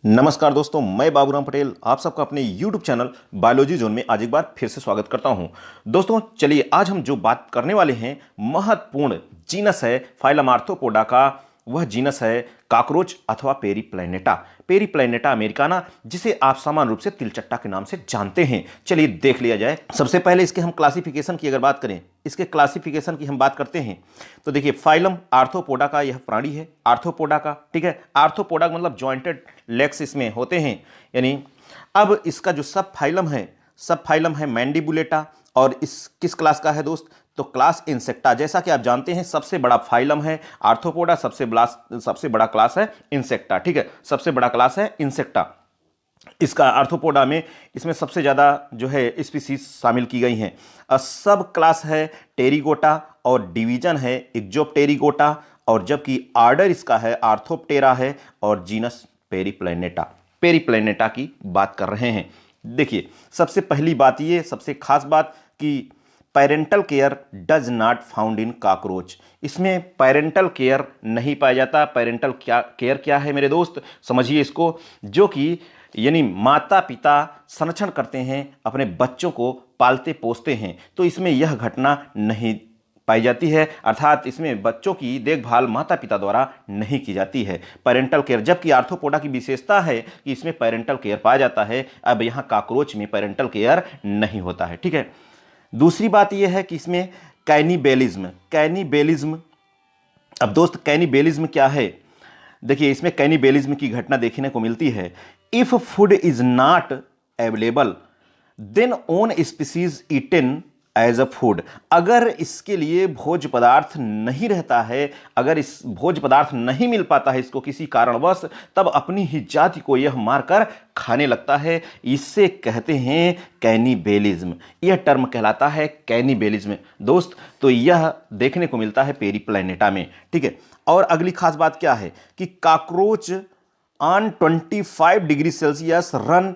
नमस्कार दोस्तों, मैं बाबूराम पटेल आप सबका अपने YouTube चैनल बायोलॉजी जोन में आज एक बार फिर से स्वागत करता हूं। दोस्तों चलिए आज हम जो बात करने वाले हैं महत्वपूर्ण जीनस है फाइलम आर्थ्रोपोडा का। वह जीनस है कॉकरोच अथवा पेरीप्लैनेटा अमेरिकाना, जिसे आप सामान्य रूप से तिलचट्टा के नाम से जानते हैं। चलिए देख लिया जाए। सबसे पहले इसके हम क्लासिफिकेशन की अगर बात करें, इसके क्लासिफिकेशन की हम बात करते हैं तो देखिए फाइलम आर्थ्रोपोडा का यह प्राणी है, आर्थ्रोपोडा का, ठीक है। आर्थ्रोपोडा मतलब जॉइंटेड लेग्स इसमें होते हैं। यानी अब इसका जो सब फाइलम है मैंडिबुलेटा, और इस किस क्लास का है दोस्त, तो क्लास इंसेक्टा। जैसा कि आप जानते हैं सबसे बड़ा फाइलम है आर्थ्रोपोडा, सबसे बड़ा क्लास है इंसेक्टा, ठीक है। सबसे बड़ा क्लास है इंसेक्टा। इसका आर्थ्रोपोडा में इसमें सबसे ज़्यादा जो है स्पीसीज शामिल की गई हैं। सब क्लास है टेरिगोटा और डिवीजन है इक्जोप्टेरिगोटा, और जबकि आर्डर इसका है आर्थ्रोप्टेरा है और जीनस पेरीप्लैनेटा की बात कर रहे हैं। देखिए सबसे पहली बात ये, सबसे खास बात कि parental care does not found in cockroach. इसमें पेरेंटल केयर नहीं पाया जाता। पेरेंटल केयर क्या है मेरे दोस्त, समझिए इसको, जो कि यानी माता पिता संरक्षण करते हैं, अपने बच्चों को पालते पोसते हैं, तो इसमें यह घटना नहीं पाई जाती है। अर्थात इसमें बच्चों की देखभाल माता पिता द्वारा नहीं की जाती है, पेरेंटल केयर। जबकि आर्थ्रोपोडा की विशेषता है कि इसमें पेरेंटल केयर पाया जाता है। अब यहाँ कॉकरोच में पेरेंटल केयर नहीं होता है, ठीक है। दूसरी बात यह है कि इसमें कैनिबेलिज्म। अब दोस्त कैनिबेलिज्म क्या है, देखिए इसमें कैनिबेलिज्म की घटना देखने को मिलती है। If food is not available then own species eaten as a food. अगर इसके लिए भोज पदार्थ नहीं रहता है, अगर इस भोज पदार्थ नहीं मिल पाता है इसको किसी कारणवश, तब अपनी ही जाति को यह मारकर खाने लगता है। इससे कहते हैं कैनिबेलिज्म। यह टर्म कहलाता है कैनिबेलिज्म दोस्त। तो यह देखने को मिलता है पेरीप्लैनेटा में, ठीक है। और अगली खास बात क्या है कि cockroach on 25 degree Celsius run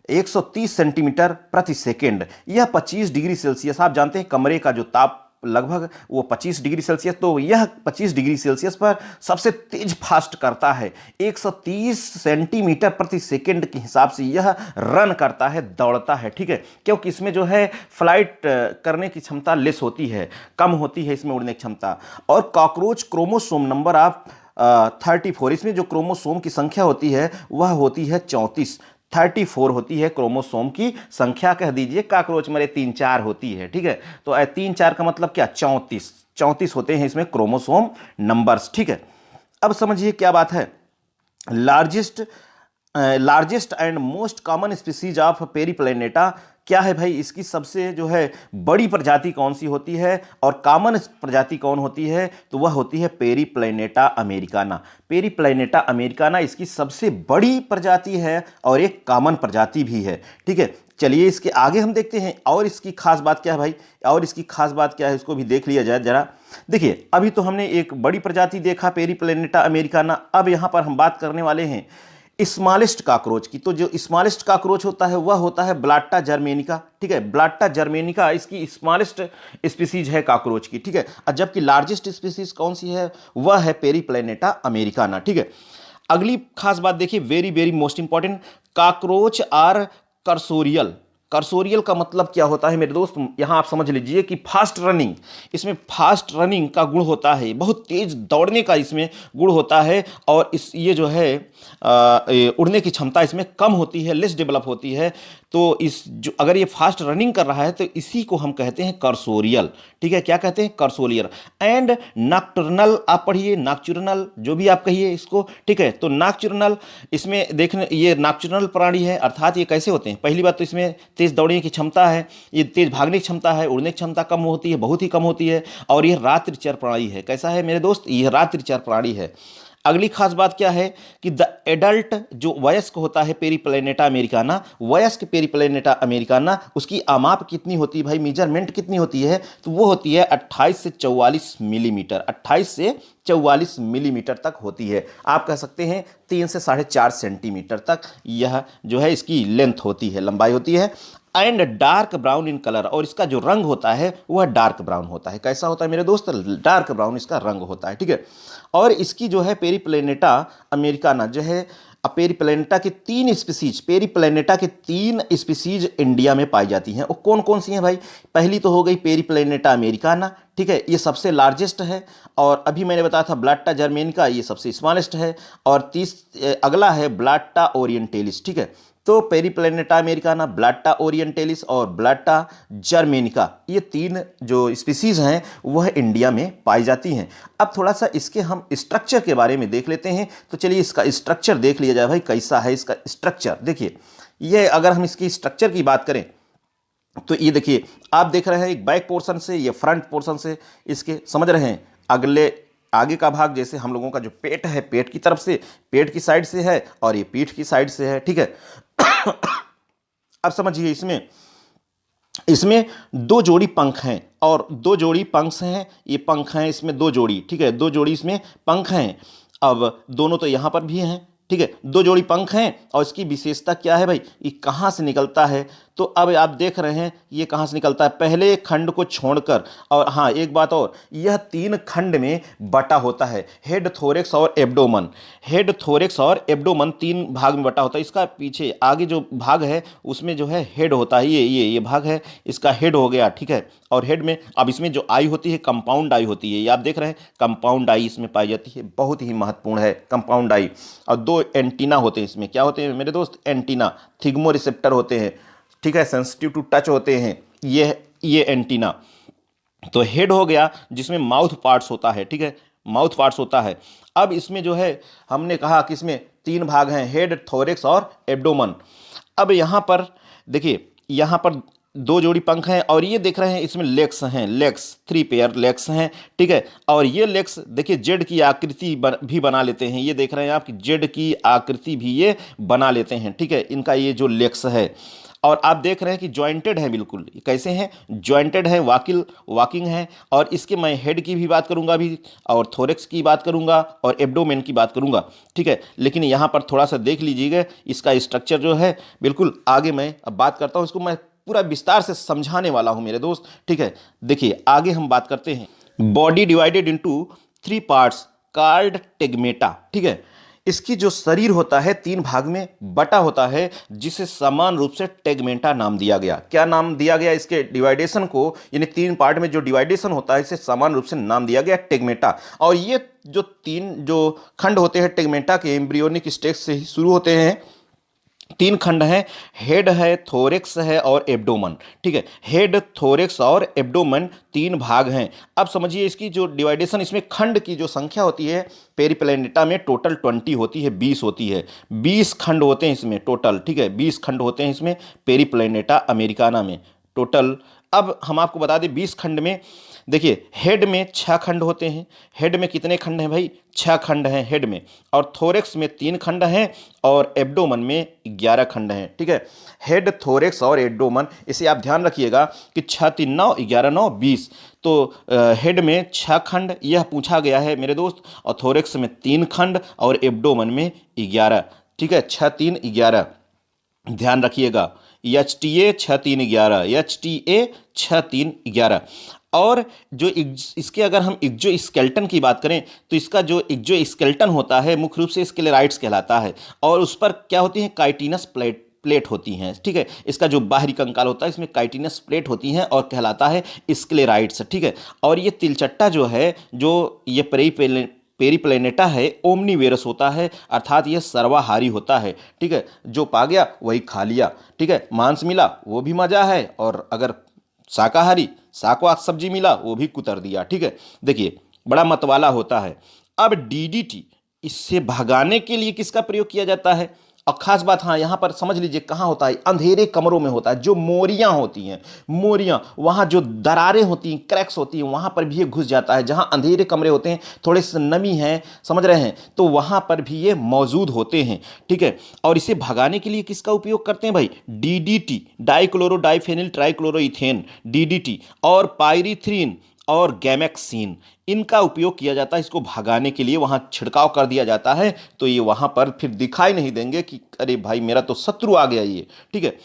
130 centimetre प्रति सेकेंड। यह 25 डिग्री सेल्सियस, आप जानते हैं कमरे का जो ताप लगभग वो 25 डिग्री सेल्सियस, तो यह 25 डिग्री सेल्सियस पर सबसे तेज फास्ट करता है। 130 सेंटीमीटर प्रति सेकेंड के हिसाब से यह रन करता है, दौड़ता है, ठीक है। क्योंकि इसमें जो है फ्लाइट करने की क्षमता लेस होती है, कम होती है इसमें उड़ने की क्षमता। और कॉकरोच क्रोमोसोम नंबर आप 34, इसमें जो क्रोमोसोम की संख्या होती है वह होती है 34 होती है क्रोमोसोम की संख्या, कह दीजिए कॉकरोच मरे 3-4 होती है, ठीक है। तो 3-4 का मतलब क्या, 34 होते हैं इसमें क्रोमोसोम नंबर्स, ठीक है। अब समझिए क्या बात है। Largest and most common species of Periplaneta क्या है भाई, इसकी सबसे जो है बड़ी प्रजाति कौन सी होती है और कॉमन प्रजाति कौन होती है, तो वह होती है पेरीप्लैनेटा अमेरिकाना इसकी सबसे बड़ी प्रजाति है और एक कॉमन प्रजाति भी है, ठीक है। चलिए इसके आगे हम देखते हैं और इसकी खास बात क्या है भाई, और इसकी खास बात क्या है इसको भी देख लिया जाए जरा। देखिए अभी तो हमने एक बड़ी प्रजाति देखा पेरीप्लैनेटा अमेरिकाना, अब यहाँ पर हम बात करने वाले हैं स्मॉलेस्ट कॉकरोच की। तो जो स्मॉलेस्ट कॉकरोच होता है वह होता है ब्लाट्टा जर्मेनिका, ठीक है। ब्लाट्टा जर्मेनिका इसकी स्मॉलेस्ट स्पीसीज है कॉकरोच की, ठीक है। और जबकि लार्जेस्ट स्पीसीज कौन सी है, वह है पेरीप्लैनेटा अमेरिकाना, ठीक है। अगली खास बात देखिए, very very most important, cockroach are cursorial का मतलब क्या होता है मेरे दोस्त, यहां आप समझ लीजिए कि फास्ट रनिंग, इसमें फास्ट रनिंग का गुण होता है, बहुत तेज दौड़ने का इसमें गुण होता है। और ये जो है उड़ने की क्षमता इसमें कम होती है, लेस डेवलप होती है। तो अगर ये फास्ट रनिंग कर रहा है तो इसी को हम कहते हैं कर्सोरियल, ठीक है। क्या कहते हैं, कर्सोरियल। एंड नॉक्टर्नल, आप पढ़िए नॉक्चुरनल, जो भी आप कहिए इसको, ठीक है। तो नॉक्चुरनल, इसमें देखने ये नॉक्चुरनल प्राणी है, अर्थात ये कैसे होते हैं, पहली बात तो इसमें तेज दौड़ने की क्षमता है, ये तेज भागने की क्षमता है, उड़ने की क्षमता कम होती है, बहुत ही कम होती है। और यह रात्रिचर प्राणी है। कैसा है मेरे दोस्त, यह रात्रिचर प्राणी है। अगली खास बात क्या है कि द एडल्ट, जो वयस्क होता है पेरीप्लैनेटा अमेरिकाना, वयस्क पेरीप्लैनेटा अमेरिकाना, उसकी आमाप कितनी होती है भाई, मेजरमेंट कितनी होती है, तो वो होती है 28 से 44 मिलीमीटर, 28 से 44 मिलीमीटर तक होती है। आप कह सकते हैं 3 से 4.5 सेंटीमीटर तक यह जो है इसकी लेंथ होती है, लंबाई होती है। And dark brown in colour, और इसका जो रंग होता है वह डार्क ब्राउन होता है। कैसा होता है मेरे दोस्त, डार्क ब्राउन इसका रंग होता है, ठीक है। और इसकी जो है पेरीप्लैनेटा अमेरिकाना जो है अब पेरीप्लेनेटा के तीन स्पीसीज इंडिया में पाई जाती हैं। और कौन कौन सी हैं भाई? पहली तो हो गई पेरीप्लेनेटा अमेरिकाना, ठीक है, ये सबसे लार्जेस्ट है। और अभी मैंने बताया था ब्लाट्टा जर्मेनिका, ये सबसे स्मॉलेस्ट है। और अगला है ब्लाट्टा ओरिएंटेलिस, ठीक है। तो पेरीप्लेनेटा अमेरिकाना, ब्लाट्टा ओरिएंटेलिस और ब्लाट्टा जर्मेनिका, ये तीन जो स्पीसीज हैं वह इंडिया में पाई जाती हैं। अब थोड़ा सा इसके हम स्ट्रक्चर के बारे में देख लेते हैं। तो चलिए इसका स्ट्रक्चर देख लिया जाए भाई, कैसा है इसका स्ट्रक्चर। देखिए, ये अगर हम इसकी स्ट्रक्चर की बात करें तो ये देखिए, आप देख रहे हैं एक बैक पोर्शन से, ये फ्रंट पोर्शन से, इसके समझ रहे हैं, आगे का भाग जैसे हम लोगों का जो पेट है, पेट की तरफ से, पेट की साइड से है, और ये पीठ की साइड से है, ठीक है। अब समझिए, इसमें दो जोड़ी पंख हैं, और दो जोड़ी पंख हैं, ये पंख हैं इसमें दो जोड़ी, ठीक है, दो जोड़ी इसमें पंख हैं। अब दोनों तो यहाँ पर भी हैं, ठीक है, दो जोड़ी पंख हैं। और इसकी विशेषता क्या है भाई? ये कहाँ से निकलता है? तो अब आप देख रहे हैं ये कहाँ से निकलता है, पहले खंड को छोड़कर। और हाँ, एक बात और, यह तीन खंड में बटा होता है, हेड, थोरेक्स और एब्डोमन। हेड, थोरेक्स और एब्डोमन तीन भाग में बटा होता है। इसका पीछे आगे जो भाग है उसमें जो है हेड होता है, ये भाग है, इसका हेड हो गया, ठीक है। और हेड में अब इसमें जो आई होती है, कंपाउंड आई होती है, ये आप देख रहे हैं, कंपाउंड आई इसमें पाई जाती है, बहुत ही महत्वपूर्ण है कंपाउंड आई। और दो एंटीना होते हैं इसमें, क्या होते हैं मेरे दोस्त? एंटीना, थिग्मो रिसेप्टर होते हैं, ठीक है, सेंसिटिव टू टच होते हैं, ये एंटीना। तो हेड हो गया जिसमें माउथ पार्ट्स होता है, ठीक है, माउथ पार्ट्स होता है। अब इसमें जो है हमने कहा कि इसमें तीन भाग हैं, हेड, थोरेक्स और एब्डोमन। अब यहाँ पर देखिए, यहाँ पर दो जोड़ी पंख हैं, और ये देख रहे हैं इसमें लेग्स हैं, लेग्स, 3 पेयर लेग्स हैं, ठीक है। और ये लेग्स देखिए जेड की आकृति भी बना लेते हैं, ये देख रहे हैं आप कि जेड की आकृति भी ये बना लेते हैं, ठीक है, इनका ये जो लेग्स है। और आप देख रहे हैं कि जॉइंटेड है, बिल्कुल कैसे हैं? जॉइंटेड है, वाकिंग है। और इसके मैं हेड की भी बात करूंगा अभी, और थोरेक्स की बात करूंगा, और एब्डोमेन की बात करूंगा, ठीक है। लेकिन यहाँ पर थोड़ा सा देख लीजिएगा इसका स्ट्रक्चर जो है, बिल्कुल आगे मैं अब बात करता हूँ, इसको मैं पूरा विस्तार से समझाने वाला हूँ मेरे दोस्त, ठीक है। देखिए, आगे हम बात करते हैं। Body divided into 3 parts called tegmata, ठीक है। इसकी जो शरीर होता है 3 भाग में बटा होता है, जिसे समान रूप से टेगमेंटा नाम दिया गया। क्या नाम दिया गया इसके डिवाइडेशन को? यानी 3 पार्ट में जो डिवाइडेशन होता है इसे समान रूप से नाम दिया गया टेगमेंटा। और ये जो 3 जो खंड होते हैं टेगमेंटा के, एम्ब्रियोनिक स्टेज से ही शुरू होते हैं। 3 खंड हैं, हेड है, थोरेक्स है और एब्डोमन, ठीक है। हेड, थोरेक्स और एब्डोमन 3 भाग हैं। अब समझिए इसकी जो डिवाइडेशन, इसमें खंड की जो संख्या होती है पेरीप्लेनेटा में टोटल 20 होती है, 20 होती है, 20 खंड होते हैं इसमें टोटल, ठीक है, 20 खंड होते हैं इसमें पेरीप्लेनेटा अमेरिकाना में टोटल। अब हम आपको बता दें 20 खंड में देखिए, हेड में 6 खंड होते हैं। हेड में कितने खंड हैं भाई? 6 खंड हैं हेड में। और थोरेक्स में 3 खंड हैं, और एब्डोमन में 11 खंड हैं, ठीक है। हेड, थोरेक्स और एब्डोमन, इसे आप ध्यान रखिएगा कि 6 3 9 11 9 20। तो हेड में 6 खंड यह पूछा गया है मेरे दोस्त, और थोरेक्स में 3 खंड और एब्डोमन में 11, ठीक है, 6 3 11 ध्यान रखिएगा। HTA 6 3 11, HTA 6 3 11। और जो इसके अगर हम एक्जो स्केलेटन की बात करें तो इसका जो एक्जो स्केलेटन होता है मुख्य रूप से स्क्लेराइड्स कहलाता है, और उस पर क्या होती है? काइटिनस प्लेट होती हैं, ठीक है। इसका जो बाहरी कंकाल होता है इसमें काइटिनस प्लेट होती हैं और कहलाता है स्क्लेराइड्स, ठीक है। और ये तिलचट्टा जो है, जो ये पेरीप्लेनेटा है, ओमनीवेरस होता है, अर्थात यह सर्वाहारी होता है, ठीक है। जो पा गया वही खा लिया, ठीक है। मांस मिला वो भी मजा है, और अगर शाकाहारी साग सब्जी मिला वो भी कुतर दिया, ठीक है। देखिए, बड़ा मतवाला होता है। अब डीडीटी, इससे भगाने के लिए किसका प्रयोग किया जाता है? और खास बात, हाँ, यहां पर समझ लीजिए कहां होता है? अंधेरे कमरों में होता है। जो मोरियां होती हैं, मोरियां, वहां जो दरारें होती हैं, क्रैक्स होती हैं, वहां पर भी ये घुस जाता है। जहां अंधेरे कमरे होते हैं, थोड़े से नमी है, समझ रहे हैं, तो वहां पर भी ये मौजूद होते हैं, ठीक है। और इसे भगाने के लिए किसका उपयोग करते हैं भाई? डीडीटी, डाइक्लोरो डाइफेनिल ट्राइक्लोरोइथेन, डीडीटी, और पायरीथ्रिन और गैमेक्सिन, इनका उपयोग किया जाता है। इसको भगाने के लिए वहां छिड़काव कर दिया जाता है, तो ये वहां पर फिर दिखाई नहीं देंगे कि अरे भाई मेरा तो शत्रु आ गया ये, ठीक है।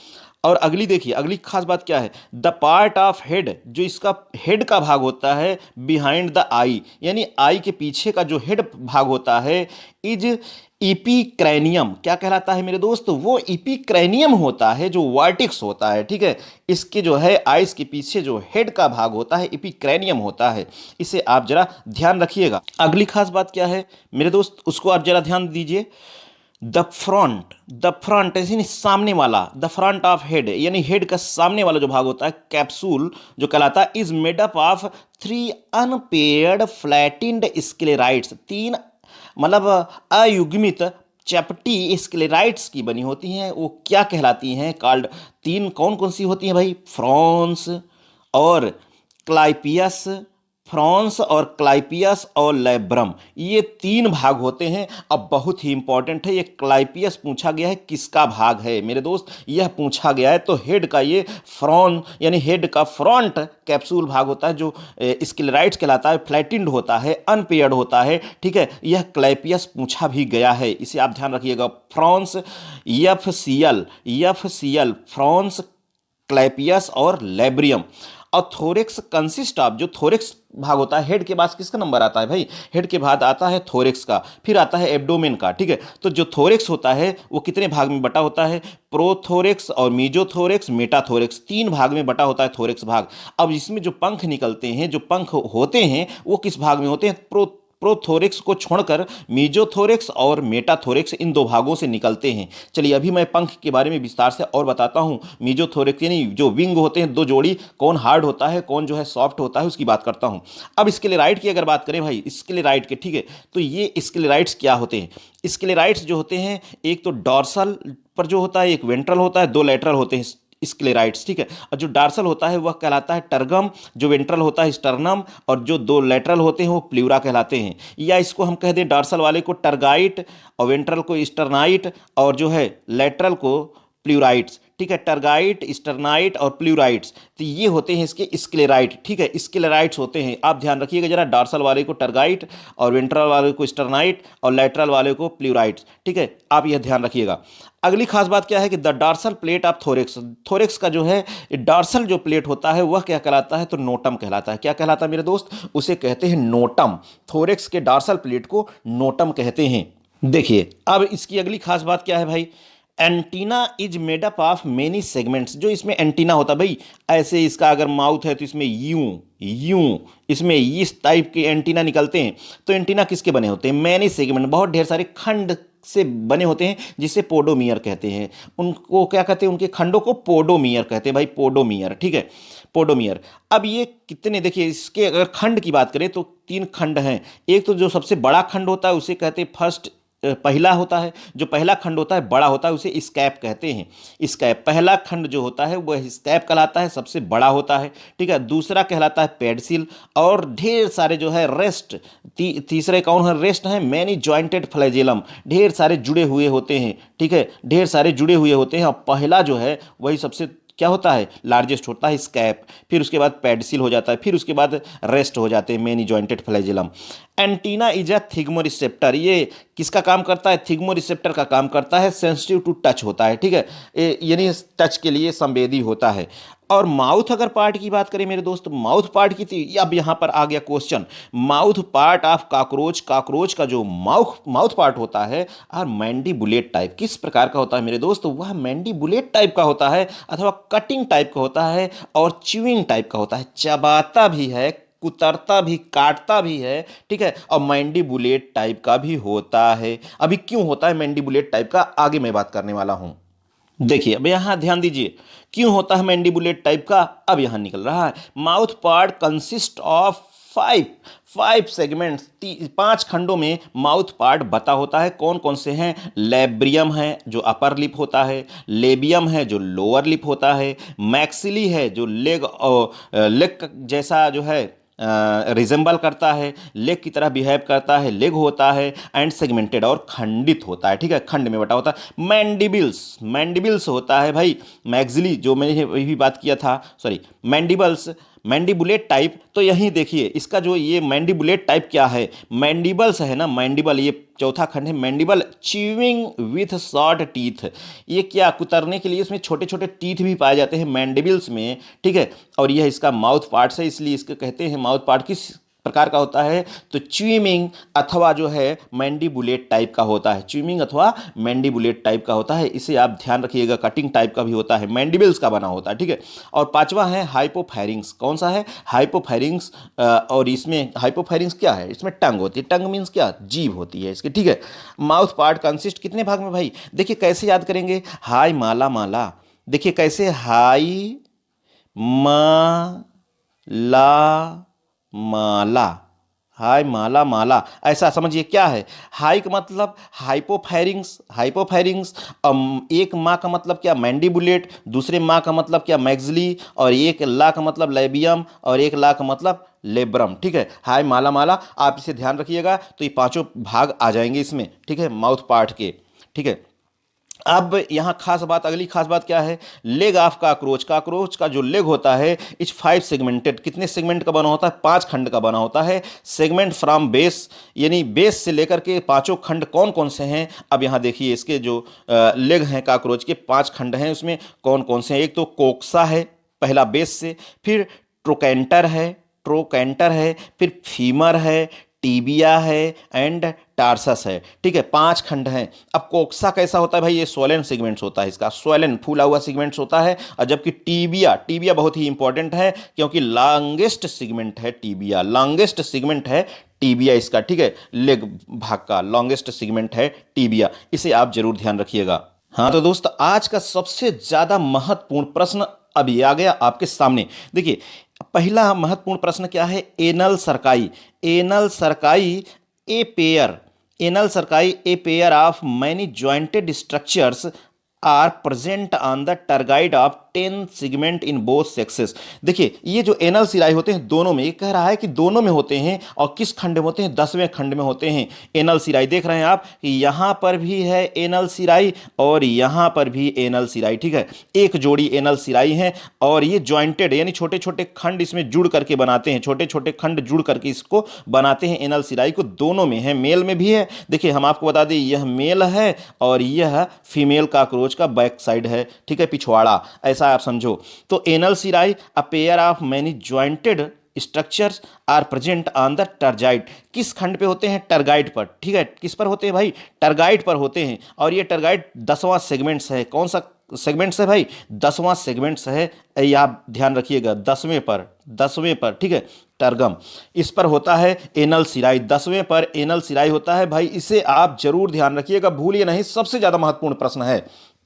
और अगली देखिए, अगली खास बात क्या है, द पार्ट ऑफ हेड, जो इसका हेड का भाग होता है, बिहाइंड द आई, यानी आई के पीछे का जो हेड भाग होता है, इज इपीक्रैनियम, क्या कहलाता है मेरे दोस्त, वो इपीक्रैनियम होता है, जो वर्टिक्स होता है, ठीक है। इसके जो है आइस के पीछे जो हेड का भाग होता है इपीक्रैनियम होता है, इसे आप जरा ध्यान रखिएगा। अगली खास बात क्या है मेरे दोस्त, उसको आप जरा ध्यान दीजिए। द फ्रंट यानी सामने वाला, द फ्रंट ऑफ हेड यानी हेड का सामने वाला जो भाग होता है, कैप्सूल जो कहलाता है, is made up of 3 unpaired flattened sclereids, 3 मतलब अयुग्मित चपटी स्क्लेराइड्स की बनी होती हैं। वो क्या कहलाती हैं, कॉल्ड, 3 कौन कौन सी होती हैं भाई, फ्रॉन्स और क्लाइपियस, फ्रॉन्स और क्लाइपियस और लैब्रम, ये 3 भाग होते हैं। अब बहुत ही इंपॉर्टेंट है, ये क्लाइपियस पूछा गया है किसका भाग है मेरे दोस्त, यह पूछा गया है, तो हेड का ये फ्रॉन यानी हेड का फ्रंट कैप्सूल भाग होता है, जो स्क्लेराइड्स कहलाता है, फ्लैटेंड होता है, अनपेयर्ड होता है, ठीक है। यह क्लाइपियस पूछा भी गया है, इसे आप ध्यान रखिएगा। Frons F C L frons, clypeus और लैब्रियम। और थोरेक्स कंसिस्ट ऑफ, जो थोरेक्स भाग होता है, हेड के बाद किसका नंबर आता है भाई, हेड के बाद आता है थोरेक्स का, फिर आता है एब्डोमेन का, ठीक है। तो जो थोरेक्स होता है वो कितने भाग में बटा होता है, प्रोथोरेक्स और मीजोथोरेक्स, मेटाथोरेक्स, 3 भाग में बटा होता है थोरेक्स भाग। अब इसमें जो पंख निकलते हैं, जो पंख होते हैं, वो किस भाग में होते हैं, प्रोथोरेक्स को छोड़कर मीजोथोरेक्स और मेटाथोरेक्स, इन 2 भागों से निकलते हैं। चलिए अभी मैं पंख के बारे में विस्तार से और बताता हूं। मीजोथोरेक्स यानी जो विंग होते हैं, 2 जोड़ी, कौन हार्ड होता है कौन जो है सॉफ्ट होता है, उसकी बात करता हूं। अब स्क्लेराइड की अगर बात करें भाई, स्क्लेराइड के, ठीक है, तो ये स्क्लेराइड्स क्या होते हैं, स्क्लेराइड्स जो होते हैं, एक तो डॉर्सल पर जो होता है, एक वेंट्रल होता है, 2 लैटरल होते हैं स्क्लेराइड्स, ठीक है। और जो डार्सल होता है वह कहलाता है टर्गम, जो वेंट्रल होता है स्टर्नम, और जो 2 लेटरल होते हैं वो प्ल्यूरा कहलाते हैं। या इसको हम कह दें डार्सल वाले को टर्गाइट, और वेंट्रल को स्टर्नाइट, और जो है लेटरल को प्ल्यूराइट्स, ठीक है। टर्गाइट, स्टर्नाइट और प्ल्यूराइट्स, तो ये होते हैं इसके स्क्लेराइट, ठीक है, स्क्लेराइट्स होते हैं। आप ध्यान रखिएगा जरा, डार्सल वाले को टर्गाइट, और वेंट्रल वाले को स्टर्नाइट, और लेटरल वाले को प्ल्यूराइट्स, ठीक है, आप यह ध्यान रखिएगा। अगली खास बात क्या है कि the dorsal plate of thorax, thorax का जो है डार्सल जो प्लेट होता है वह क्या कहलाता है, तो नोटम कहलाता है। क्या कहलाता है मेरे दोस्त, उसे कहते हैं नोटम। थोरेक्स के डार्सल प्लेट को नोटम कहते हैं। देखिए अब इसकी अगली खास बात क्या है भाई, antenna is made up of many segments, जो इसमें एंटीना होता है भाई, ऐसे इसका अगर माउथ है तो इसमें यूं यूं इसमें इस टाइप के एंटीना निकलते हैं। तो एंटीना किसके बने होते हैं, मैनी सेगमेंट, बहुत ढेर सारे खंड से बने होते हैं, जिसे पोडोमियर कहते हैं। उनको क्या कहते हैं, उनके खंडों को पोडोमियर कहते हैं भाई, पोडोमियर, ठीक है, पोडोमियर। अब ये कितने, देखिए इसके अगर खंड की बात करें तो 3 खंड हैं। एक तो जो सबसे बड़ा खंड होता है उसे कहते हैं फर्स्ट, पहला होता है, जो पहला खंड होता है बड़ा होता है उसे स्कैप कहते हैं। स्कैप, पहला खंड जो होता है वह स्कैप कहलाता है, सबसे बड़ा होता है, ठीक है। दूसरा कहलाता है पेडसिल, और ढेर सारे जो है रेस्ट, तीसरे कौन है, रेस्ट है मैनी जॉइंटेड फ्लैजेलम, ढेर सारे जुड़े हुए होते हैं, ठीक है, ढेर सारे जुड़े हुए होते हैं। और पहला जो है वही सबसे क्या होता है, लार्जेस्ट होता है, स्कैप, फिर उसके बाद पेडसिल हो जाता है, फिर उसके बाद रेस्ट हो जाते हैं, many jointed flagellum. Antenna is a thigmoreceptor, ये किसका काम करता है, थिग्मोरिसेप्टर का काम करता है, सेंसिटिव टू टच होता है, ठीक है, यानी टच के लिए संवेदी होता है। और माउथ अगर पार्ट की बात करें मेरे दोस्त, माउथ पार्ट की थी, अब यहाँ पर आ गया question, mouth part of cockroach, cockroach का जो माउथ पार्ट होता है और मैंडीबुलेट टाइप, किस प्रकार का होता है मेरे दोस्त, वह मैंडीबुलेट टाइप का होता है, अथवा कटिंग टाइप का होता है, और च्यूइंग टाइप का होता है, चबाता भी है, कुतरता भी, काटता भी है, ठीक है, और मैंडीबुलेट टाइप का भी होता है। अभी क्यों होता है मैंडीबुलेट टाइप का, आगे मैं बात करने वाला हूं। देखिए अब यहां ध्यान दीजिए, क्यों होता है मैंडीबुलेट टाइप का, अब यहां निकल रहा है। Mouth part consist of 5 segments, 5 खंडों में माउथ पार्ट बता होता है। कौन कौन से हैं, लैब्रियम है जो अपर लिप होता है, लेबियम है जो लोअर लिप होता है, मैक्सिली है जो लेग जैसा जो है रिजेंबल करता है, लेग की तरह बिहेव करता है, लेग होता है, एंड सेगमेंटेड और खंडित होता है, ठीक है, खंड में बटा होता है। मैंडिबिल्स होता है भाई, मैक्सिली जो मैंने भी बात किया था, सॉरी मैंडिबल्स, मैंडिबुलेट टाइप, तो यहीं देखिए इसका जो ये मैंडिबुलेट टाइप क्या है, मैंडिबल्स है ना, मैंडिबल, ये चौथा खंड है mandible, chewing with short teeth, ये क्या कुतरने के लिए इसमें छोटे छोटे टीथ भी पाए जाते हैं मैंडिबल्स में, ठीक है। और यह इसका माउथ पार्ट्स है, इसलिए इसको कहते हैं माउथ पार्ट किस प्रकार का होता है, तो च्यूइंग अथवा जो है मैंडिबुलेट टाइप का होता है, च्यूइंग अथवा मैंडिबुलेट टाइप का होता है। इसे आप ध्यान रखिएगा, कटिंग टाइप का भी होता है, मैंडिबल्स का बना होता है, ठीक है। और पांचवा है हाइपोफैरिंग्स, कौन सा है, हाइपोफैरिंग्स, और इसमें हाइपोफैरिंग्स क्या है, इसमें टंग होती है, टंग मीन्स क्या, जीभ होती है इसकी, ठीक है। माउथ पार्ट कंसिस्ट कितने भाग में भाई, देखिए कैसे याद करेंगे, हाई माला माला, देखिए कैसे, हाई मा ला माला, हाय माला माला, ऐसा समझिए क्या है, हाई का मतलब हाइपोफैरिंग्स, हाइपोफैरिंग्स, एक माँ का मतलब क्या, मैंडिबुलेट, दूसरे माँ का मतलब क्या, मैग्जली, और एक ला का मतलब लेबियम, और एक ला का मतलब लेब्रम, ठीक है। हाय माला माला, आप इसे ध्यान रखिएगा, तो ये पांचों भाग आ जाएंगे इसमें, ठीक है, माउथ पार्ट के, ठीक है। अब यहाँ खास बात, अगली खास बात क्या है, लेग ऑफ काकरोच, काकरोच का जो लेग होता है इस 5 सेगमेंटेड, कितने सेगमेंट का बना होता है, 5 खंड का बना होता है। सेगमेंट फ्रॉम बेस, यानी बेस से लेकर के पांचों खंड कौन कौन से हैं, अब यहाँ देखिए इसके जो लेग हैं काकरोच के 5 खंड हैं, उसमें कौन कौन से हैं, एक तो कोक्सा है पहला बेस से, फिर ट्रोकेंटर है, फिर फीमर है, टीबिया है एंड टार्सस है, ठीक है, 5 खंड हैं। अब कोक्सा कैसा होता है भाई, ये स्वोलन सेगमेंट्स होता है, इसका स्वोलन फूला हुआ सेगमेंट्स होता है, और जबकि टीबिया, टीबिया बहुत ही इंपॉर्टेंट है क्योंकि लॉन्गेस्ट सेगमेंट है टीबिया, लॉन्गेस्ट सेगमेंट है टीबिया इसका, ठीक है, लेग भाग का लॉन्गेस्ट सेगमेंट है टीबिया, इसे आप जरूर ध्यान रखिएगा। हाँ तो दोस्त, आज का सबसे ज्यादा महत्वपूर्ण प्रश्न अभी आ गया आपके सामने। देखिए पहला महत्वपूर्ण प्रश्न क्या है, anal cerci, anal cerci a pair, anal cerci a pair of many jointed structures are present on the tergite of 10 segment in both sexes. देखिए ये जो एनल सिराई होते हैं दोनों में, ये कह रहा है कि दोनों में होते हैं, और किस खंड में होते हैं, 10वें खंड में होते हैं एनल सिराई। देख रहे हैं आप कि यहां पर भी है एनल सिराई और यहां पर भी एनल सिराई, ठीक है, एक जोड़ी एनल सिराई है, और ये ज्वाइंटेड यानी छोटे छोटे खंड इसमें जुड़ करके बनाते हैं, छोटे छोटे खंड जुड़ करके इसको बनाते हैं एनल सिराई को, दोनों में है, मेल में भी है। देखिए हम आपको बता दें यह मेल है और यह फीमेल काकरोच का बैक साइड है, ठीक है, पिछवाड़ा, ऐसा आप समझो। तो anal cerci a pair of many jointed structures are present on the tergite, किस खंड पे होते हैं, टर्गाइड पर, ठीक है, किस पर होते हैं भाई, टर्गाइड पर होते हैं, और ये टर्गाइड 10वां सेगमेंट्स है, कौन सा सेगमेंट्स है भाई, 10वां सेगमेंट्स है, ये आप ध्यान रखिएगा, 10वें पर, ठीक है, टर्गम, इस पर होता है एनल सिराई, 10वें पर एनल सिराई होता है भाई, इसे आप जरूर ध्यान रखिएगा, भूलिए नहीं, सबसे ज्यादा महत्वपूर्ण प्रश्न है,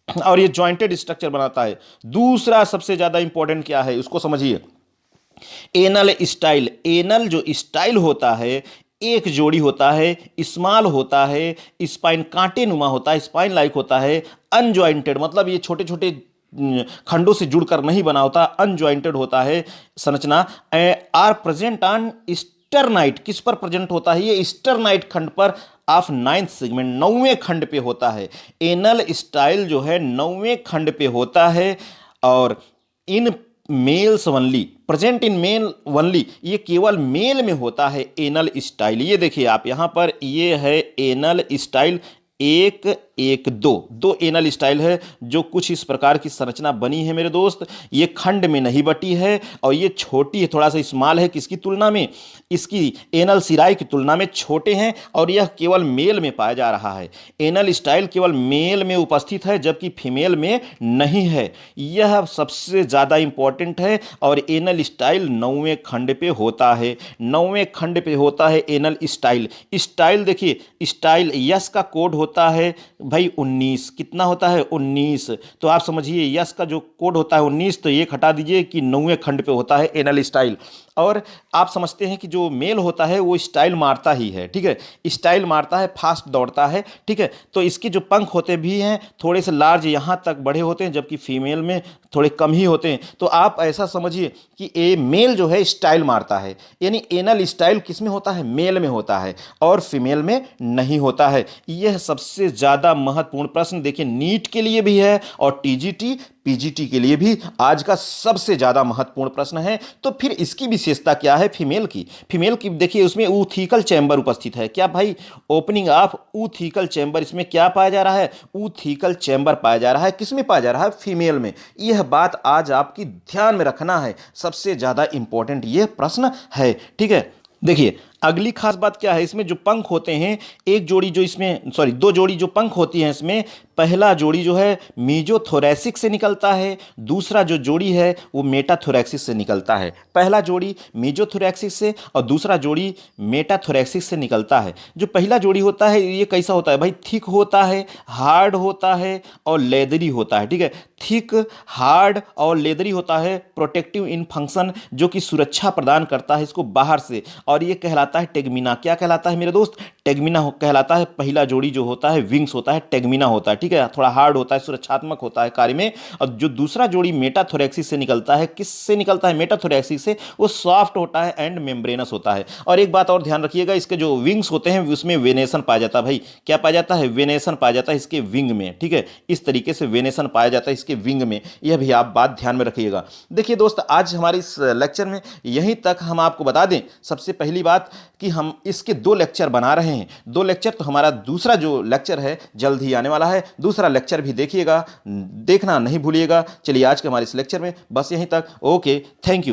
और ये जॉइंटेड स्ट्रक्चर बनाता है। दूसरा सबसे ज्यादा इंपॉर्टेंट क्या है उसको समझिए, एनल स्टाइल, एनल जो स्टाइल होता है एक जोड़ी होता है, स्मॉल होता है, स्पाइन कांटे नुमा होता है, स्पाइन लाइक होता है, अनजॉइंटेड मतलब ये छोटे छोटे खंडों से जुड़कर नहीं बना होता, अनजॉइंटेड होता है संरचना, आर प्रेजेंट ऑन स्टर्नाइट, किस पर प्रेजेंट होता है, ये स्टर्नाइट खंड पर ऑफ 9th सेगमेंट, 9वें खंड पे होता है, एनल स्टाइल जो है 9वें खंड पे होता है, और in males only, present in male only, ये केवल मेल में होता है एनल स्टाइल। ये देखिए आप यहां पर, ये है एनल स्टाइल, एक दो एनल स्टाइल है, जो कुछ इस प्रकार की संरचना बनी है मेरे दोस्त, ये खंड में नहीं बटी है, और ये छोटी है, थोड़ा सा स्मॉल है, किसकी तुलना में, इसकी एनल सिराई की तुलना में छोटे हैं, और यह केवल मेल में पाया जा रहा है, एनल स्टाइल केवल मेल में उपस्थित है जबकि फीमेल में नहीं है, यह सबसे ज़्यादा इंपॉर्टेंट है। और एनल स्टाइल 9वें खंड पे होता है, 9वें खंड पे होता है एनल स्टाइल। स्टाइल देखिए, स्टाइल यस का कोड होता है भाई 19, कितना होता है 19, तो आप समझिए यस का जो कोड होता है 19, तो ये हटा दीजिए कि 9वें खंड पे होता है एनल स्टाइल। और आप समझते हैं कि जो मेल होता है वो स्टाइल मारता ही है, ठीक है, स्टाइल मारता है, फास्ट दौड़ता है, ठीक है, तो इसके जो पंख होते भी हैं थोड़े से लार्ज यहाँ तक बढ़े होते हैं, जबकि फीमेल में थोड़े कम ही होते हैं। तो आप ऐसा समझिए कि ए मेल जो है स्टाइल मारता है, यानी एनल स्टाइल किस में होता है, मेल में होता है, और फीमेल में नहीं होता है। यह सबसे ज़्यादा महत्वपूर्ण प्रश्न देखिए नीट के लिए भी है और टीजीटी पीजीटी के लिए भी आज का सबसे ज्यादा महत्वपूर्ण प्रश्न है। तो फिर इसकी विशेषता क्या है फीमेल की देखिए उसमें ऊथीकल चैम्बर उपस्थित है। क्या भाई? ओपनिंग ऑफ ऊथीकल चैम्बर, इसमें क्या पाया जा रहा है? ऊथीकल चैम्बर पाया जा रहा है। किसमें पाया जा रहा है? फीमेल में। यह बात आज आपकी ध्यान में रखना है, सबसे ज्यादा इंपॉर्टेंट यह प्रश्न है। ठीक है, देखिए अगली खास बात क्या है, इसमें जो पंख होते हैं, एक जोड़ी जो इसमें दो जोड़ी जो पंख होती हैं इसमें, पहला जोड़ी जो है मीजोथोरैसिक से निकलता है, दूसरा जो जोड़ी है वो मेटाथोरैक्सिस से निकलता है। पहला जोड़ी मीजोथोरैक्सिस से और दूसरा जोड़ी मेटाथोरैक्सिस से निकलता है। जो पहला जोड़ी होता है ये कैसा होता है भाई? थिक होता है, हार्ड होता है और लेदरी होता है। ठीक है, थिक, हार्ड और लेदरी होता है, प्रोटेक्टिव इन फंक्शन, जो कि सुरक्षा प्रदान करता है इसको बाहर से, और ये कहलाता है टेगमिना। क्या कहलाता है मेरे दोस्त? टेगमिना कहलाता है। पहला जोड़ी जो होता है विंग्स होता है, टेगमिना होता है। ठीक है, थोड़ा हार्ड होता है, सुरक्षात्मक होता है कार्य में। और जो दूसरा जोड़ी मेटाथोरैक्सिस से निकलता है, किससे निकलता है? मेटाथोरैक्सिस से, वो सॉफ्ट होता है एंड मेम्ब्रेनस होता है। और एक बात और ध्यान रखिएगा, इसके जो विंग्स होते हैं उसमें वेनेसन पाया जाता है। भाई क्या पाया जाता है? वेनेसन पाया जाता है इसके विंग में। ठीक है, इस तरीके से वेनेसन पाया जाता है इसके विंग में, यह भी आप बात ध्यान में रखिएगा। देखिए दोस्त, आज हमारे इस लेक्चर में यहीं तक हम आपको बता दें, सबसे पहली बात कि हम इसके 2 लेक्चर बना रहे हैं। 2 लेक्चर, तो हमारा दूसरा जो लेक्चर है जल्द ही आने वाला है। दूसरा लेक्चर भी देखिएगा, देखना नहीं भूलिएगा। चलिए आज के हमारे इस लेक्चर में बस यहीं तक। Okay, thank you.